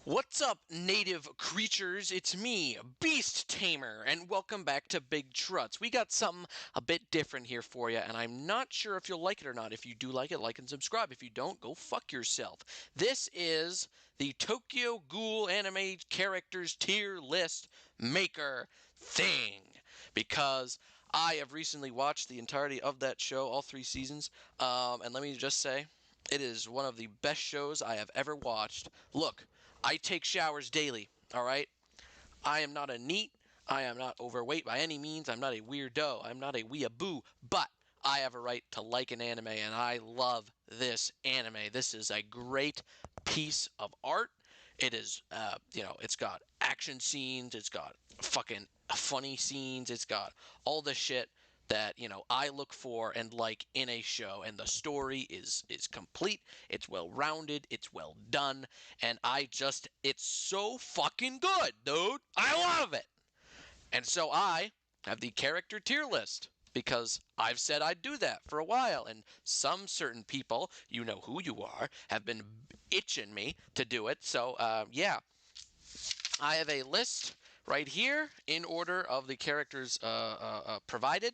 What's up, native creatures? It's me, Beast Tamer, and welcome back to Big Truts. We got something a bit different here for you, and I'm not sure if you'll like it or not. If you do like it, like and subscribe. If you don't, go fuck yourself. This is the Tokyo Ghoul anime characters tier list maker thing. Because I have recently watched the entirety of that show, all three seasons, and let me just say, it is one of the best shows I have ever watched. Look, I take showers daily, all right? I am not a neat. I am not overweight by any means. I'm not a weirdo. I'm not a weeaboo. But I have a right to like an anime, and I love this anime. This is a great piece of art. It is, it's got action scenes. It's got fucking funny scenes. It's got all the shit that I look for and like in a show. And the story is complete. It's well rounded. It's well done, and it's so fucking good, dude. I love it. And so I have the character tier list because I've said I'd do that for a while. And some certain people, you know who you are, have been itching me to do it. So, yeah, I have a list right here in order of the characters provided.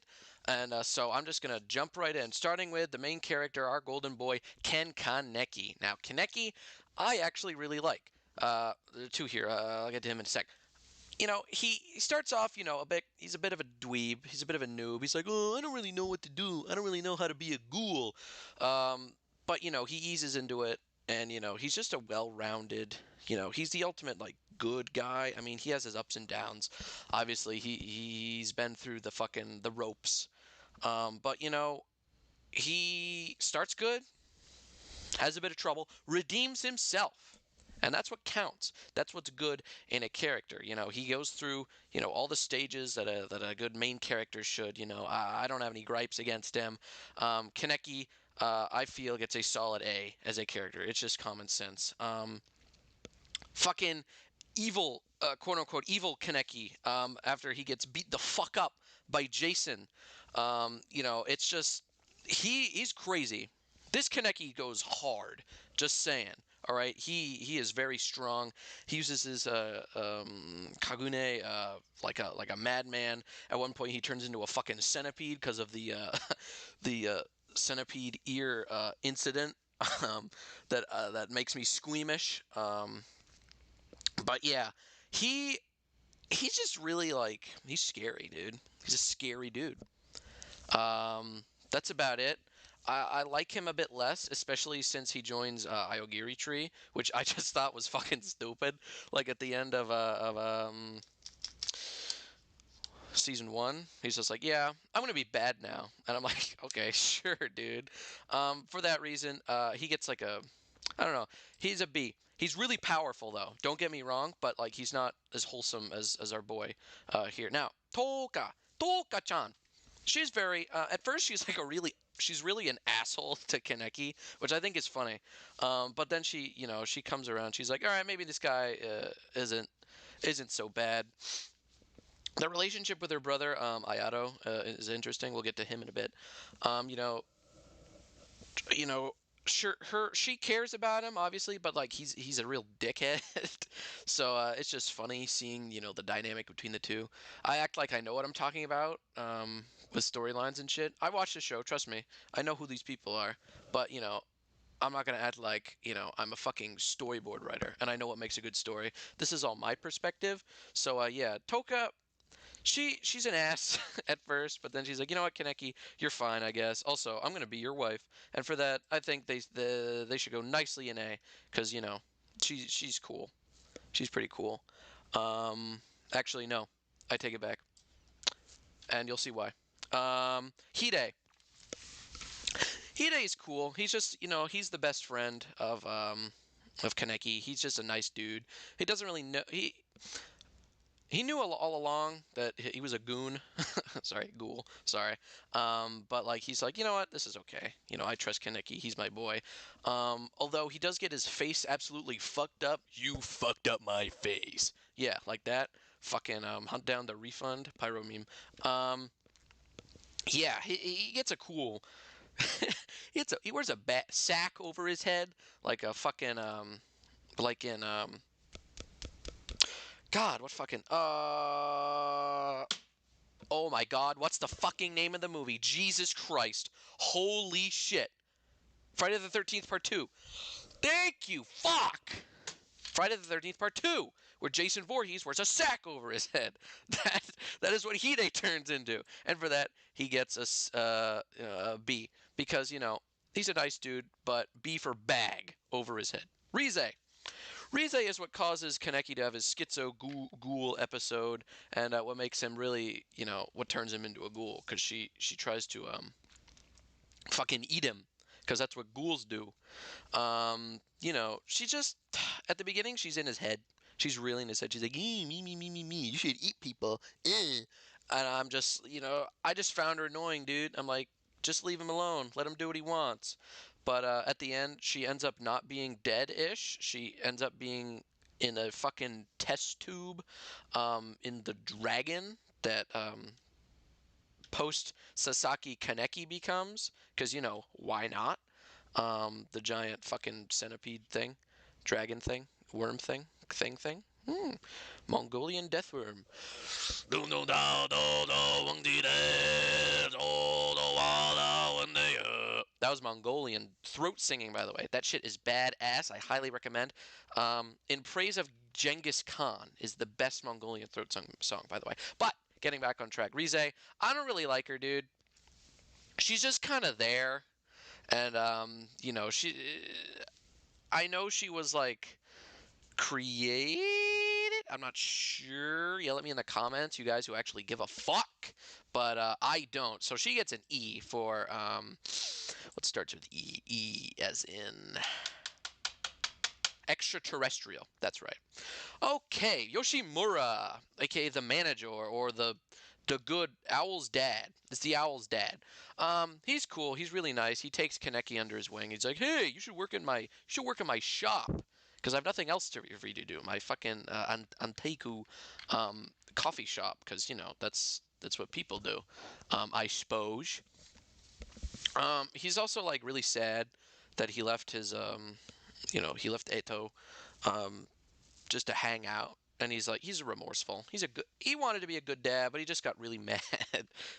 And so I'm just going to jump right in, starting with the main character, our golden boy, Ken Kaneki. Now, Kaneki, I actually really like. There are two here. I'll get to him in a sec. He starts off, he's a bit of a dweeb. He's a bit of a noob. He's like, oh, I don't really know what to do. I don't really know how to be a ghoul. But, he eases into it. And, he's just a well-rounded, he's the ultimate, like, good guy. I mean, he has his ups and downs. Obviously, he's been through the ropes. But, he starts good, has a bit of trouble, redeems himself. And that's what counts. That's what's good in a character. He goes through, all the stages that a good main character should. I don't have any gripes against him. Kaneki, I feel, gets a solid A as a character. It's just common sense. Fucking evil, quote unquote, evil Kaneki, after he gets beat the fuck up by Jason. It's just, he's crazy. This Kaneki goes hard. Just saying. All right, he is very strong. He uses his kagune like a madman. At one point, he turns into a fucking centipede because of the the centipede ear incident that makes me squeamish. But yeah, he he's just really like he's scary, dude. He's a scary dude. That's about it. I like him a bit less, especially since he joins Iogiri Tree, which I just thought was fucking stupid. Like at the end of season one, he's just like, "Yeah, I'm gonna be bad now," and I'm like, "Okay, sure, dude." For that reason, he gets like I don't know, he's a B. He's really powerful though. Don't get me wrong, but like he's not as wholesome as our boy here. Now, Toka-chan. She's very. At first, she's like she's really an asshole to Kaneki, which I think is funny. But then she comes around. She's like, all right, maybe this guy isn't so bad. The relationship with her brother, Ayato, is interesting. We'll get to him in a bit. Um, you know, you know, sure, she cares about him, obviously, but like he's a real dickhead. So it's just funny seeing the dynamic between the two. I act like I know what I'm talking about with storylines and shit. I watch the show, trust me. I know who these people are, but I'm not gonna act like I'm a fucking storyboard writer and I know what makes a good story. This is all my perspective. So yeah, Toka, she's an ass at first, but then she's like, you know what, Kaneki, you're fine, I guess. Also, I'm gonna be your wife, and for that, I think they should go nicely in A, because she's cool. She's pretty cool. Actually, no, I take it back, and you'll see why. Hide. Hide is cool. He's just he's the best friend of Kaneki. He's just a nice dude. He doesn't really know he knew all along that he was a goon. Sorry, ghoul. Sorry. But like he's like, you know what? This is okay. I trust Kaneki. He's my boy. Although he does get his face absolutely fucked up. You fucked up my face. Yeah, like that. Fucking hunt down the refund pyro meme. Um, yeah, he gets a cool. He wears a sack over his head like a fucking like in God, what fucking oh my God, what's the fucking name of the movie? Jesus Christ. Holy shit. Friday the 13th Part 2. Thank you. Fuck. Friday the 13th Part 2, where Jason Voorhees wears a sack over his head. That that is what Hide turns into. And for that, he gets a B because, he's a nice dude, but B for bag over his head. Rize. Rize is what causes Kaneki to have his schizo ghoul episode, and what makes him really, what turns him into a ghoul, because she tries to fucking eat him, because that's what ghouls do. She just at the beginning she's in his head. She's really in his head. She's like, me, me, me, me, me. You should eat people. And I'm just, I just found her annoying, dude. I'm like, just leave him alone. Let him do what he wants. But at the end, she ends up not being dead-ish. She ends up being in a fucking test tube, in the dragon that post Sasaki Kaneki becomes. Because why not? The giant fucking centipede thing, dragon thing, worm thing. Mongolian deathworm. That was Mongolian throat singing, by the way. That shit is badass. I highly recommend. In Praise of Genghis Khan is the best Mongolian throat song, by the way. But getting back on track, Rize, I don't really like her, dude. She's just kind of there, and I know she was like created. I'm not sure. Yell at me in the comments, you guys who actually give a fuck. But I don't. So she gets an E for what starts with E? E as in extraterrestrial. That's right. Okay, Yoshimura, aka the manager or the good Owl's dad. It's the Owl's dad. He's cool. He's really nice. He takes Kaneki under his wing. He's like, "Hey, you should work in my shop because I have nothing else for you to do. My fucking Anteiku coffee shop because that's what people do. I suppose." He's also like really sad that he left his he left Eto um, just to hang out. And he's remorseful. He wanted to be a good dad, but he just got really mad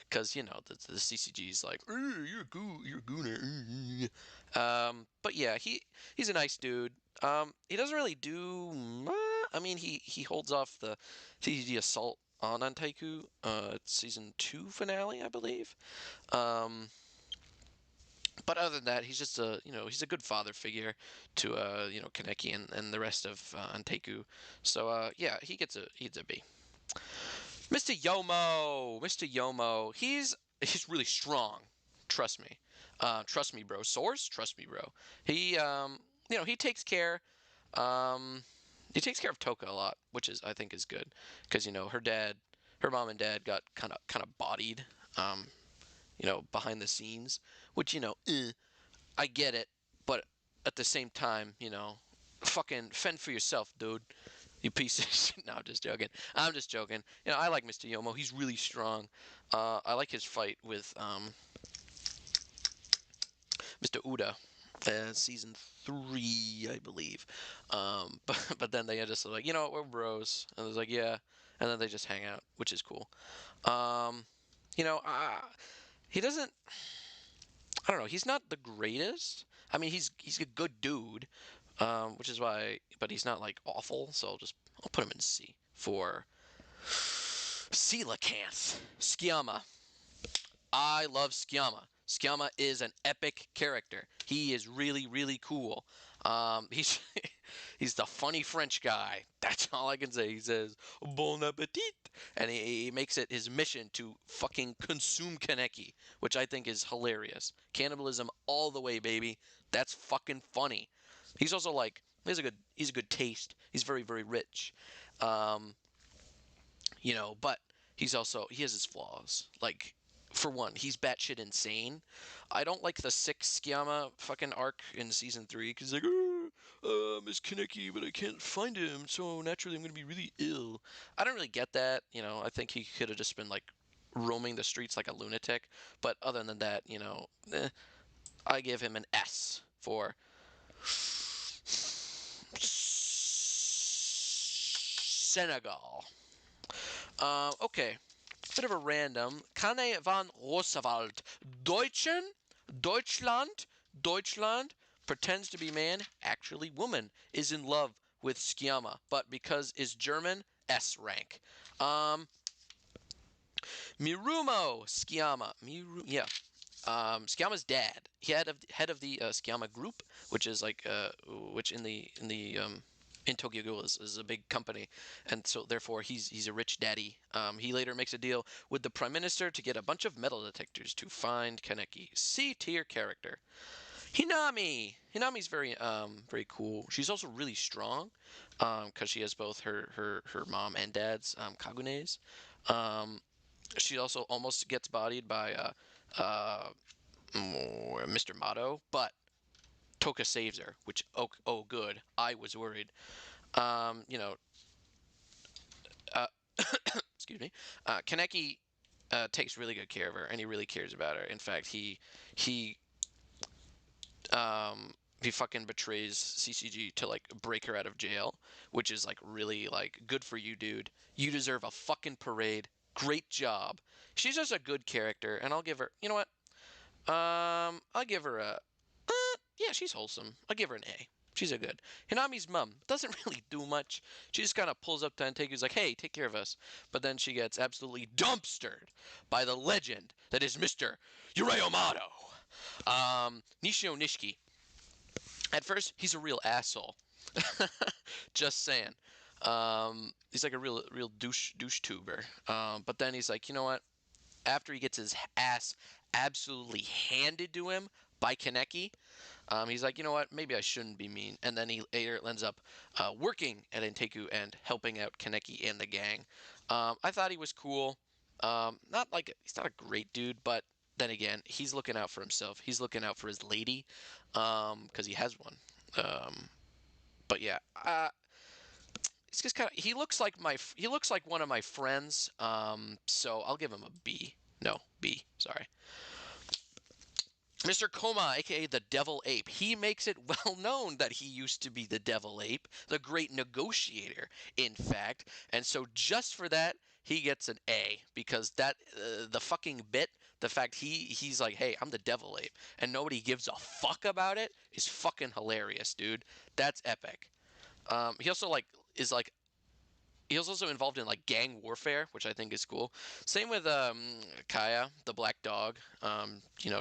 because the CCG's like, you're a gooner. But yeah, he's a nice dude. He doesn't really do much. I mean, he holds off the assault on Antaiku. It's season 2 finale, I believe. Um, but other than that, he's just he's a good father figure to Kaneki and the rest of Anteku. So yeah, he gets a B. Mr. Yomo, he's really strong. Trust me, trust me, bro. Source, trust me, bro. He he takes care. Um, he takes care of Toka a lot, which I think is good because her mom and dad got kind of bodied. Behind the scenes, which I get it, but at the same time, fucking fend for yourself, dude. You piece of shit. No, I'm just joking. I'm just joking. I like Mr. Yomo. He's really strong. I like his fight with Mr. Uda, season 3, I believe. But then they are just like, we're bros, and it's like, yeah, and then they just hang out, which is cool. Um, you know, uh, he doesn't. I don't know. He's not the greatest. I mean, he's a good dude, which is why. But he's not like awful. So I'll put him in C for Coelacanth. Skiama. I love Skiama. Skiama is an epic character. He is really really cool. He's he's the funny French guy. That's all I can say. He says "Bon appetit," and he makes it his mission to fucking consume Kaneki, which I think is hilarious. Cannibalism all the way, baby. That's fucking funny. He's also like he's a good taste. He's very very rich. Um, but he has his flaws. Like, for one, he's batshit insane. I don't like the six Skiyama fucking arc in season 3 because he's like, Miss Kaneki, but I can't find him, so naturally I'm gonna be really ill. I don't really get that. I think he could have just been like roaming the streets like a lunatic. But other than that, I give him an S for Senegal. Okay, bit of a random. Kane van Roosevelt. Deutschland, Deutschland pretends to be man, actually woman, is in love with Skiama, but because is German, S rank. Um, Mirumo Skiama. Yeah. Skiama's dad, he head of the Skiama group, which is like which in Tokyo Ghoul is a big company, and so therefore he's a rich daddy. He later makes a deal with the prime minister to get a bunch of metal detectors to find Kaneki. C tier character. Hinami's very cool. She's also really strong, because she has both her mom and dad's kagunes. Um, she also almost gets bodied by Mr. Motto, but Toka saves her, which oh good. I was worried. You know, uh, excuse me. Kaneki takes really good care of her, and he really cares about her. In fact, he um he fucking betrays CCG to like break her out of jail, which is like really like good for you, dude. You deserve a fucking parade. Great job. She's just a good character, and I'll give her. You know what? I'll give her a. Yeah, she's wholesome. I'll give her an A. She's a good. Hinami's mom doesn't really do much. She just kind of pulls up to Anteku's like, hey, take care of us. But then she gets absolutely dumpstered by the legend that is Mr. Yureomato. Nishio Nishiki. At first, he's a real asshole. Just saying. He's like a real douche tuber. But then he's like, you know what? After he gets his ass absolutely handed to him by Kaneki, he's like, you know what? Maybe I shouldn't be mean. And then he later ends up working at Inteku and helping out Kaneki and the gang. I thought he was cool. Not like he's not a great dude, but then again, he's looking out for himself. He's looking out for his lady, because he has one. Um, but yeah, it's just kind of he looks like one of my friends. So I'll give him a B. No, B. Sorry. Mr. Koma, aka the Devil Ape, he makes it well known that he used to be the Devil Ape, the great negotiator, in fact. And so just for that, he gets an A, because that the fucking bit, the fact he's like, hey, I'm the Devil Ape, and nobody gives a fuck about it is fucking hilarious, dude. That's epic. He also like is like he was also involved in like gang warfare, which I think is cool. Same with Kaya, the black dog.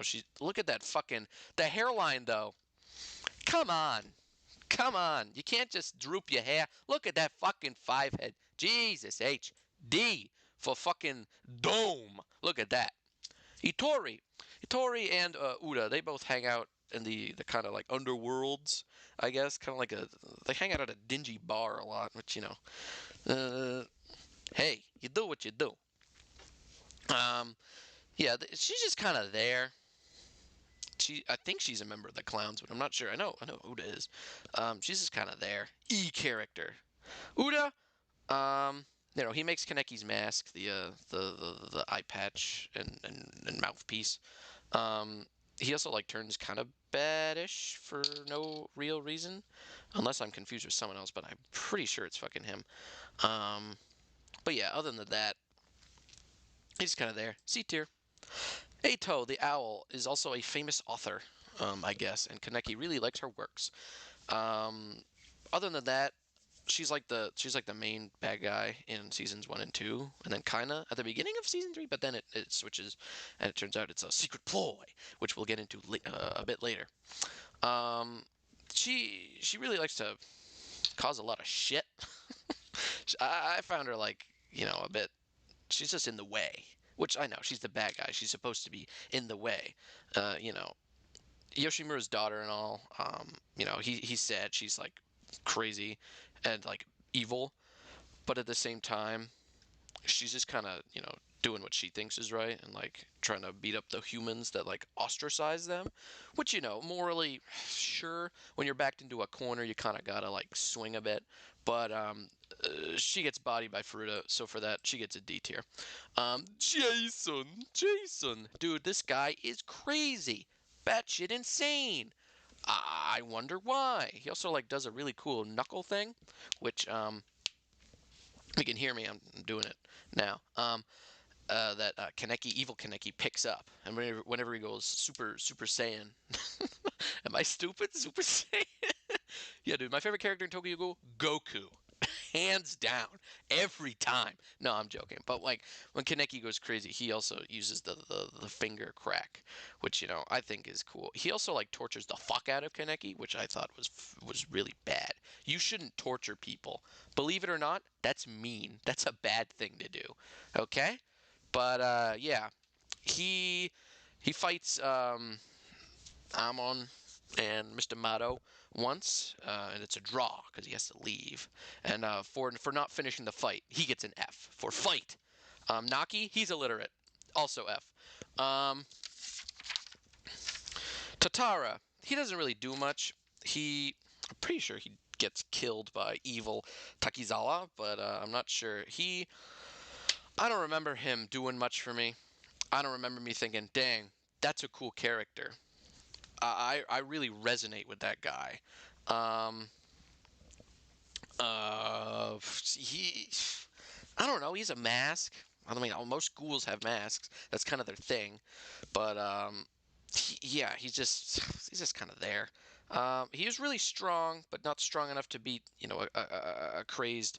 She look at that fucking the hairline though. Come on, come on. You can't just droop your hair. Look at that fucking five head. Jesus H D for fucking dome. Look at that. Itori, Itori and Uda, they both hang out in the kind of like underworlds, I guess. Kind of like they hang out at a dingy bar a lot, which uh, hey, you do what you do. Um, yeah, she's just kind of there. I think she's a member of the Clowns, but I'm not sure. I know Uda is. She's just kind of there. E character. Uda, he makes Kaneki's mask, the eye patch and mouthpiece. Um, he also like turns kind of baddish for no real reason, unless I'm confused with someone else. But I'm pretty sure it's fucking him. Um, but yeah, other than that, he's kind of there. C tier. Ato, the owl, is also a famous author, I guess, and Kaneki really likes her works. Um, other than that, she's like the main bad guy in seasons 1 and 2, and then kinda at the beginning of season 3, but then it switches, and it turns out it's a secret ploy, which we'll get into a bit later. Um, she really likes to cause a lot of shit. I found her like a bit. She's just in the way, which I know she's the bad guy. She's supposed to be in the way. Uh, you know, Yoshimura's daughter and all. He said she's like crazy and like evil, but at the same time, she's just kind of doing what she thinks is right and like trying to beat up the humans that like ostracize them, which morally sure, when you're backed into a corner you kind of gotta like swing a bit, but she gets bodied by Furuta, so for that she gets a D tier. Jason, dude, this guy is crazy, batshit insane. I wonder why. He also like does a really cool knuckle thing, which You can hear me. I'm doing it now. That Kaneki, evil Kaneki, picks up, and whenever he goes Super Saiyan, am I stupid? Super Saiyan. Yeah, dude. My favorite character in Tokyo Ghoul, Goku, hands down, every time. No, I'm joking. But like when Kaneki goes crazy, he also uses the finger crack, which I think is cool. He also like tortures the fuck out of Kaneki, which I thought was really bad. You shouldn't torture people. Believe it or not, that's mean. That's a bad thing to do. Okay? But yeah, he he fights Amon and Mr. Mato once, and it's a draw because he has to leave. And for not finishing the fight, he gets an F for fight. Naki, he's illiterate, also F. Um, Tatara, he doesn't really do much. I'm pretty sure he gets killed by evil Takizawa, but I'm not sure. I don't remember him doing much for me. I don't remember me thinking, dang, that's a cool character. I really resonate with that guy. Um, he, I don't know. He's a mask. I mean, most ghouls have masks. That's kind of their thing. But yeah, he's just kind of there. He was really strong, but not strong enough to beat a crazed,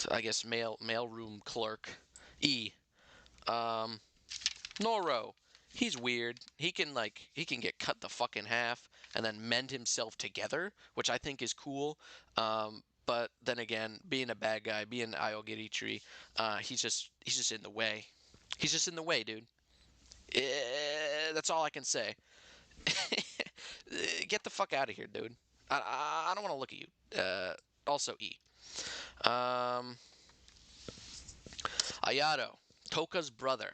I guess, mailroom clerk. E. Um, Noro, he's weird. He can get cut the fuck in half and then mend himself together, which I think is cool. But then again, being a bad guy, being Aogirichi, he's just in the way. He's just in the way, dude. That's all I can say. Get the fuck out of here, dude. I don't want to look at you. Also, E. Um, Ayato, Toka's brother.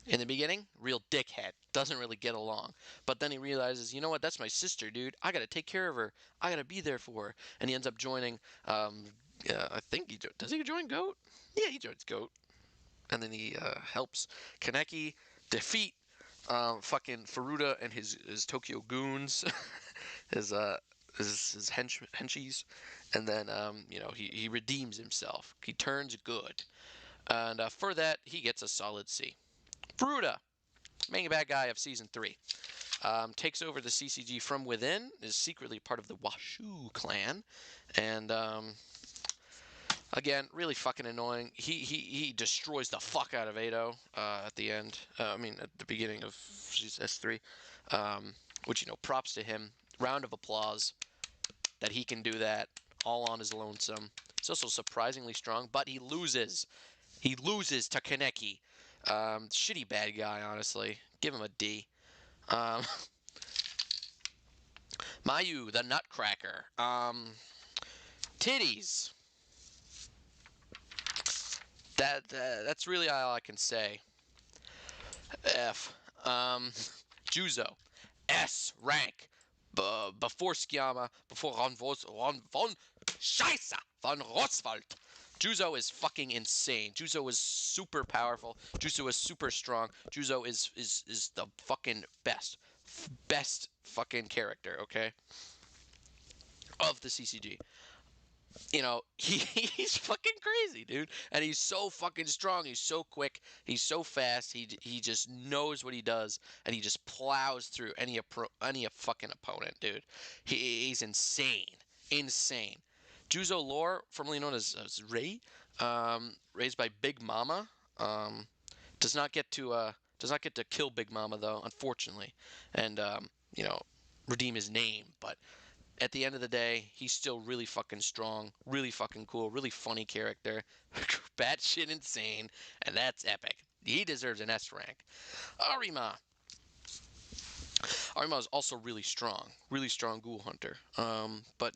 In the beginning, real dickhead. Doesn't really get along. But then he realizes, you know what? That's my sister, dude. I gotta take care of her. I gotta be there for her. And he ends up joining. I think does he join Goat? Yeah, he joins Goat. And then he helps Kaneki defeat fucking Furuta and his Tokyo goons, his henchies, and then he redeems himself. He turns good, and for that he gets a solid C. Furuta, main bad guy of season 3. Takes over the CCG from within, is secretly part of the Washu clan, and again, really fucking annoying. He destroys the fuck out of Ado at the end. I mean, at the beginning of S3, which props to him. Round of applause that he can do that all on his lonesome. He's also surprisingly strong, but he loses. He loses to Kaneki. Shitty bad guy, honestly. Give him a D. Um, Mayu, the Nutcracker. Titties. That's really all I can say. F. Juzo. S rank. Before Skiama, before Ron von Scheisse von Roswald. Juzo is fucking insane. Juzo is super powerful. Juzo is super strong. Juzo is the fucking best fucking character, okay? Of the CCG. He's fucking crazy, dude. And he's so fucking strong. He's so quick. He's so fast. He just knows what he does, and he just plows through any fucking opponent, dude. He's insane, insane. Juzo Lore, formerly known as Rei, raised by Big Mama, um, does not get to kill Big Mama though, unfortunately, and redeem his name, but at the end of the day, he's still really fucking strong, really fucking cool, really funny character, batshit insane, and that's epic. He deserves an S rank. Arima. Arima is also really strong ghoul hunter. But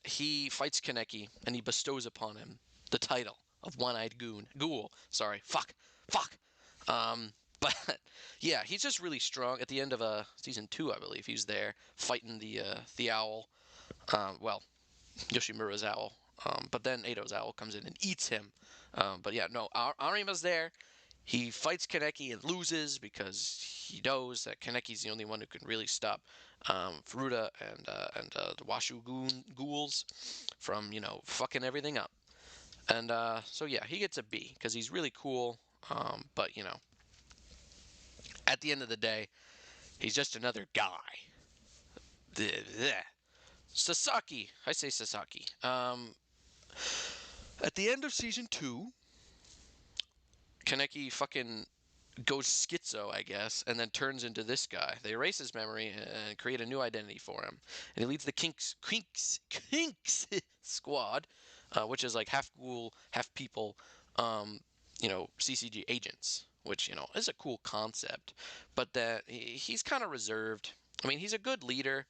he fights Kaneki and he bestows upon him the title of One-Eyed Ghoul. Sorry, fuck. Um, but yeah, he's just really strong. At the end of season 2, I believe he's there fighting the owl. Well, Yoshimura's owl. But then Ado's owl comes in and eats him. But yeah, no, Arima's there. He fights Kaneki and loses because he knows that Kaneki's the only one who can really stop Furuta and the Washu ghouls from fucking everything up. And so yeah, he gets a B because he's really cool. But at the end of the day, he's just another guy. Sasaki, I say Sasaki. At the end of season 2, Kaneki fucking goes schizo, I guess, and then turns into this guy. They erase his memory and create a new identity for him. And he leads the Kinks squad, which is like half ghoul, half people, CCG agents, which, is a cool concept. But that he's kind of reserved. I mean, he's a good leader.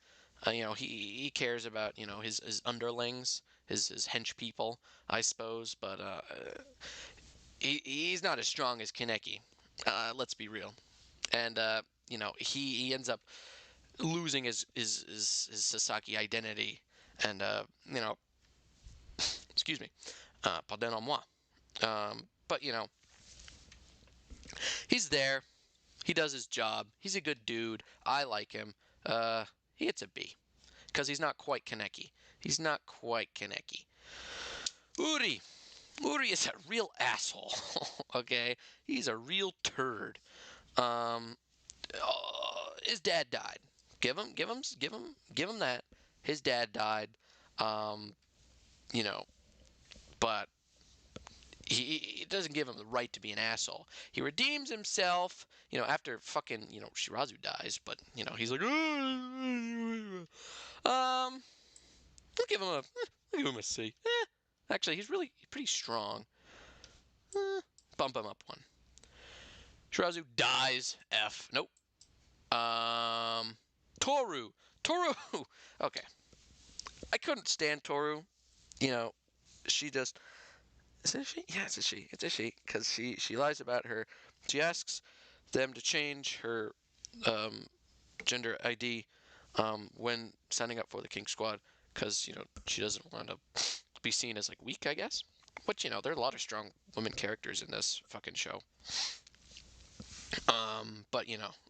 He cares about, his underlings, his hench people, I suppose. But he's not as strong as Kaneki. Let's be real. And he ends up losing his Sasaki identity, and excuse me, pardonnez-moi. But he's there. He does his job. He's a good dude. I like him. He gets a B because he's not quite Kaneki. He's not quite Kaneki. Uri. Uri is a real asshole. Okay, he's a real turd. Um, his dad died. Give him that. His dad died. Um, you know, but he doesn't give him the right to be an asshole. He redeems himself, after fucking, Shirazu dies, but, he's like, I'll give him a C. Actually, he's really pretty strong. Bump him up one. Shirazu dies. F. Nope. Toru. Toru. Okay. I couldn't stand Toru. You know, she just. Is it a she? Yeah, it's a she. It's a she. Because she lies about her. She asks them to change her um, gender ID when signing up for the King Squad. Because, she doesn't want to be seen as, like, weak, I guess. But, there are a lot of strong women characters in this fucking show. But,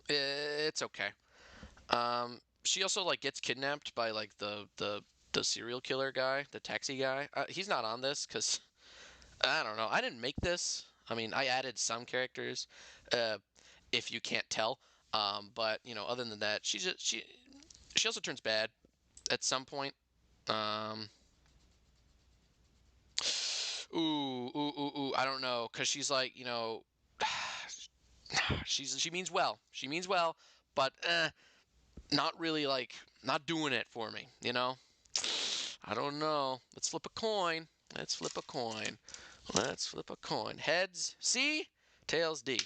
it's okay. She also like gets kidnapped by like the serial killer guy, the taxi guy. He's not on this because I don't know. I didn't make this. I mean, I added some characters, uh, if you can't tell. But other than that, she also turns bad at some point. Um, ooh. I don't know, cause she's like, she means well. She means well, but not really like not doing it for me. I don't know. Let's flip a coin. Let's flip a coin. Let's flip a coin. Heads C, tails D.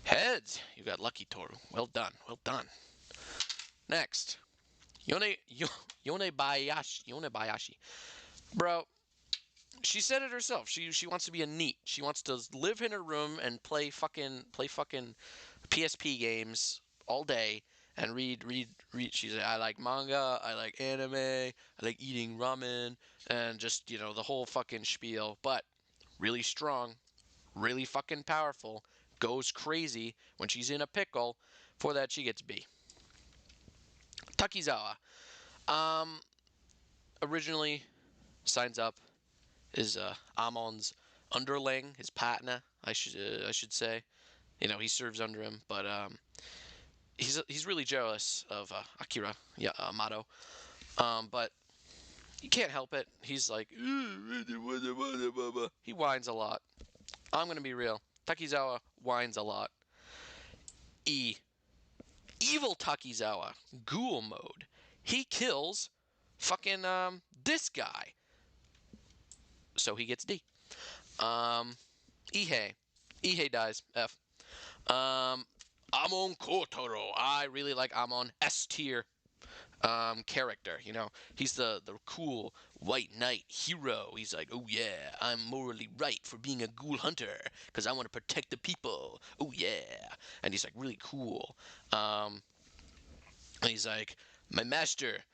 Heads. You got lucky, Toru. Well done. Well done. Next. Yone Bayashi. Bro, she said it herself. She wants to be a NEET. She wants to live in her room and play fucking PSP games all day and read. She's like, I like manga, I like anime, I like eating ramen, and just the whole fucking spiel. But really strong, really fucking powerful, goes crazy when she's in a pickle. For that, she gets B. Takizawa. Um, Originally signs up is Amon's underling, his partner. I should say. He serves under him, but he's really jealous of Akira Yamato. But you can't help it. He's like he whines a lot. I'm gonna be real. Takizawa whines a lot. E. Evil Takizawa. Ghoul mode. He kills fucking this guy. So he gets D. Ihei. Ihei dies. F. Amon Kotaro. I really like Amon. S tier character. He's the cool white knight hero. He's like, oh yeah, I'm morally right for being a ghoul hunter because I want to protect the people. Oh yeah, and he's like really cool. And he's like, my master,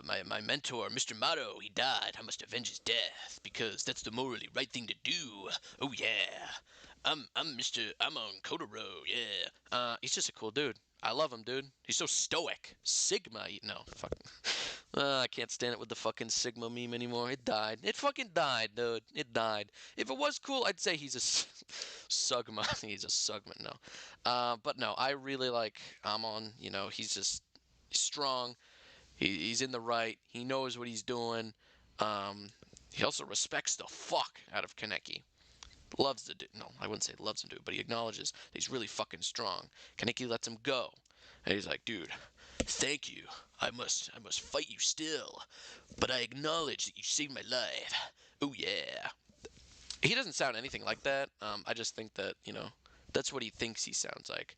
my mentor, Mr. Mato, he died. I must avenge his death because that's the morally right thing to do. Oh yeah. I'm on Kotaro, yeah. He's just a cool dude. I love him, dude. He's so stoic. Sigma, no, fuck. I can't stand it with the fucking Sigma meme anymore. It died. It fucking died, dude. It died. If it was cool, I'd say he's a Sugma. He's a Sugma, no. But no, I really like Amon. You know, he's just strong. He's in the right. He knows what he's doing. Um, he also respects the fuck out of Kaneki. Loves to do. No, I wouldn't say loves to do, but he acknowledges that he's really fucking strong. Kaneki lets him go, and he's like, "Dude, thank you. I must fight you still, but I acknowledge that you saved my life. Oh yeah." He doesn't sound anything like that. I just think that that's what he thinks he sounds like.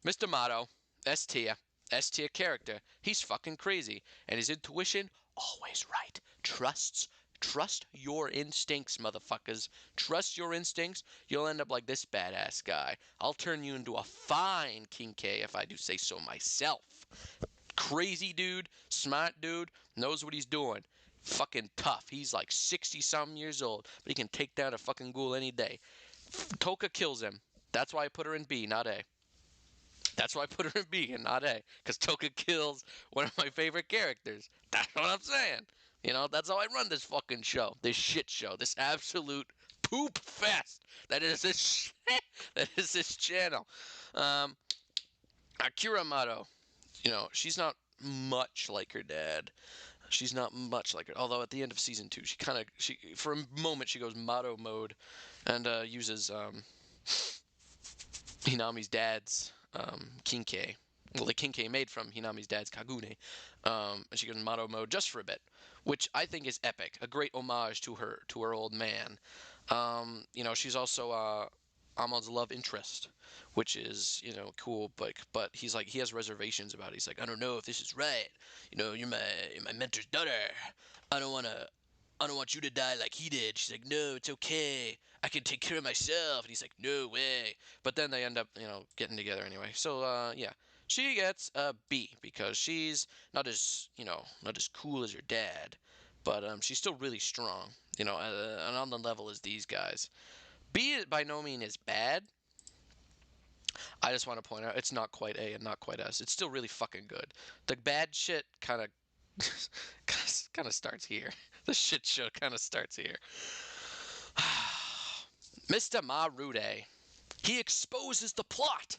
Mr. Motto, S tier, S tier character. He's fucking crazy, and his intuition always right. Trust your instincts, motherfuckers. Trust your instincts. You'll end up like this badass guy. I'll turn you into a fine King K if I do say so myself. Crazy dude, smart dude, knows what he's doing. Fucking tough. He's like 60 something years old, but he can take down a fucking ghoul any day. Toka kills him. That's why I put her in B, not A. That's why I put her in B and not A, because Toka kills one of my favorite characters. That's what I'm saying. You know, that's how I run this fucking show, this shit show, this absolute poop fest that is this that is this channel. Um, Akira Mato, she's not much like her dad. She's not much like her. Although at the end of season 2, she for a moment she goes Mato mode, and uses Hinami's dad's Kinkei. Well, the Kinkei made from Hinami's dad's Kagune. And she goes in Mato mode just for a bit, which I think is epic. A great homage to her old man. She's also Amon's love interest, which is cool. But he's like he has reservations about it. He's like, I don't know if this is right. You're my mentor's daughter. I don't wanna. I don't want you to die like he did. She's like, no, it's okay. I can take care of myself. And he's like, no way. But then they end up, getting together anyway. So, yeah. She gets a B because she's not as cool as her dad, but she's still really strong, and on the level as these guys. B by no means is bad. I just want to point out it's not quite A and not quite S. It's still really fucking good. The bad shit kind of kind of starts here. The shit show kind of starts here. Mr. Marude. He exposes the plot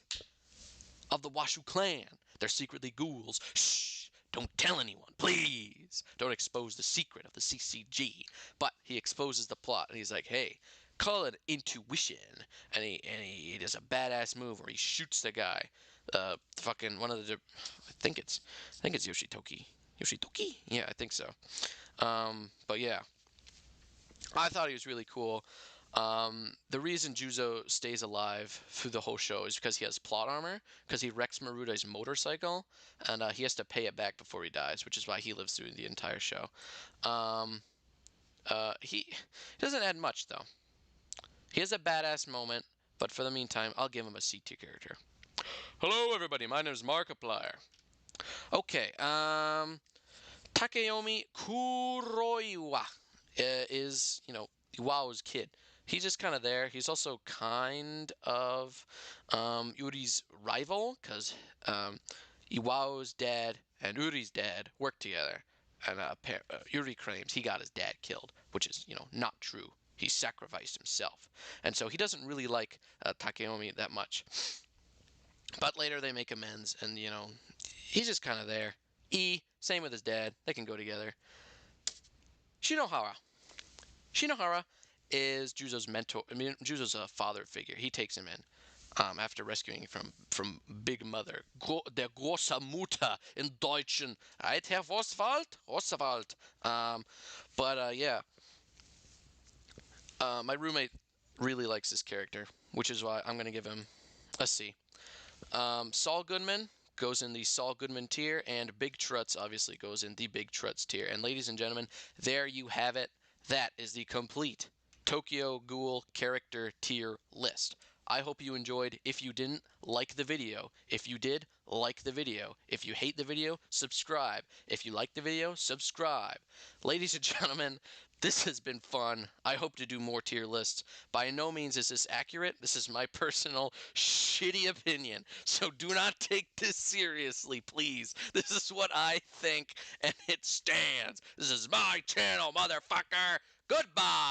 of the Washu clan. They're secretly ghouls. Shh! Don't tell anyone, please. Don't expose the secret of the CCG. But he exposes the plot, and he's like, "Hey, call it intuition." And he does a badass move where he shoots the guy. Fucking one of the, I think it's Yoshitoki. Yoshitoki? Yeah, I think so. But yeah, I thought he was really cool. The reason Juzo stays alive through the whole show is because he has plot armor, because he wrecks Maruda's motorcycle, and he has to pay it back before he dies, which is why he lives through the entire show. Um, he doesn't add much, though. He has a badass moment, but for the meantime, I'll give him a C tier character. Hello, everybody. My name is Markiplier. Okay, Takeyomi Kuroiwa is, Iwao's kid. He's just kind of there. He's also kind of Yuri's rival because Iwao's dad and Yuri's dad work together. And Yuri claims he got his dad killed, which is, not true. He sacrificed himself. And so he doesn't really like Takeyomi that much. But later they make amends, and, he's just kind of there. Same with his dad. They can go together. Shinohara. Shinohara is Juzo's mentor. I mean, Juzo's a father figure. He takes him in after rescuing from Big Mother. Der große Mutter in Deutschen. Right, Herr Oswald? Oswald. Yeah. My roommate really likes this character, which is why I'm going to give him a C. Saul Goodman goes in the Saul Goodman tier, and Big Truts obviously goes in the Big Truts tier. And ladies and gentlemen, there you have it. That is the complete Tokyo Ghoul character tier list. I hope you enjoyed. If you didn't, like the video. If you did, like the video. If you hate the video, subscribe. If you like the video, subscribe. Ladies and gentlemen, this has been fun. I hope to do more tier lists. By no means is this accurate. This is my personal shitty opinion. So do not take this seriously, please. This is what I think, and it stands. This is my channel, motherfucker. Goodbye.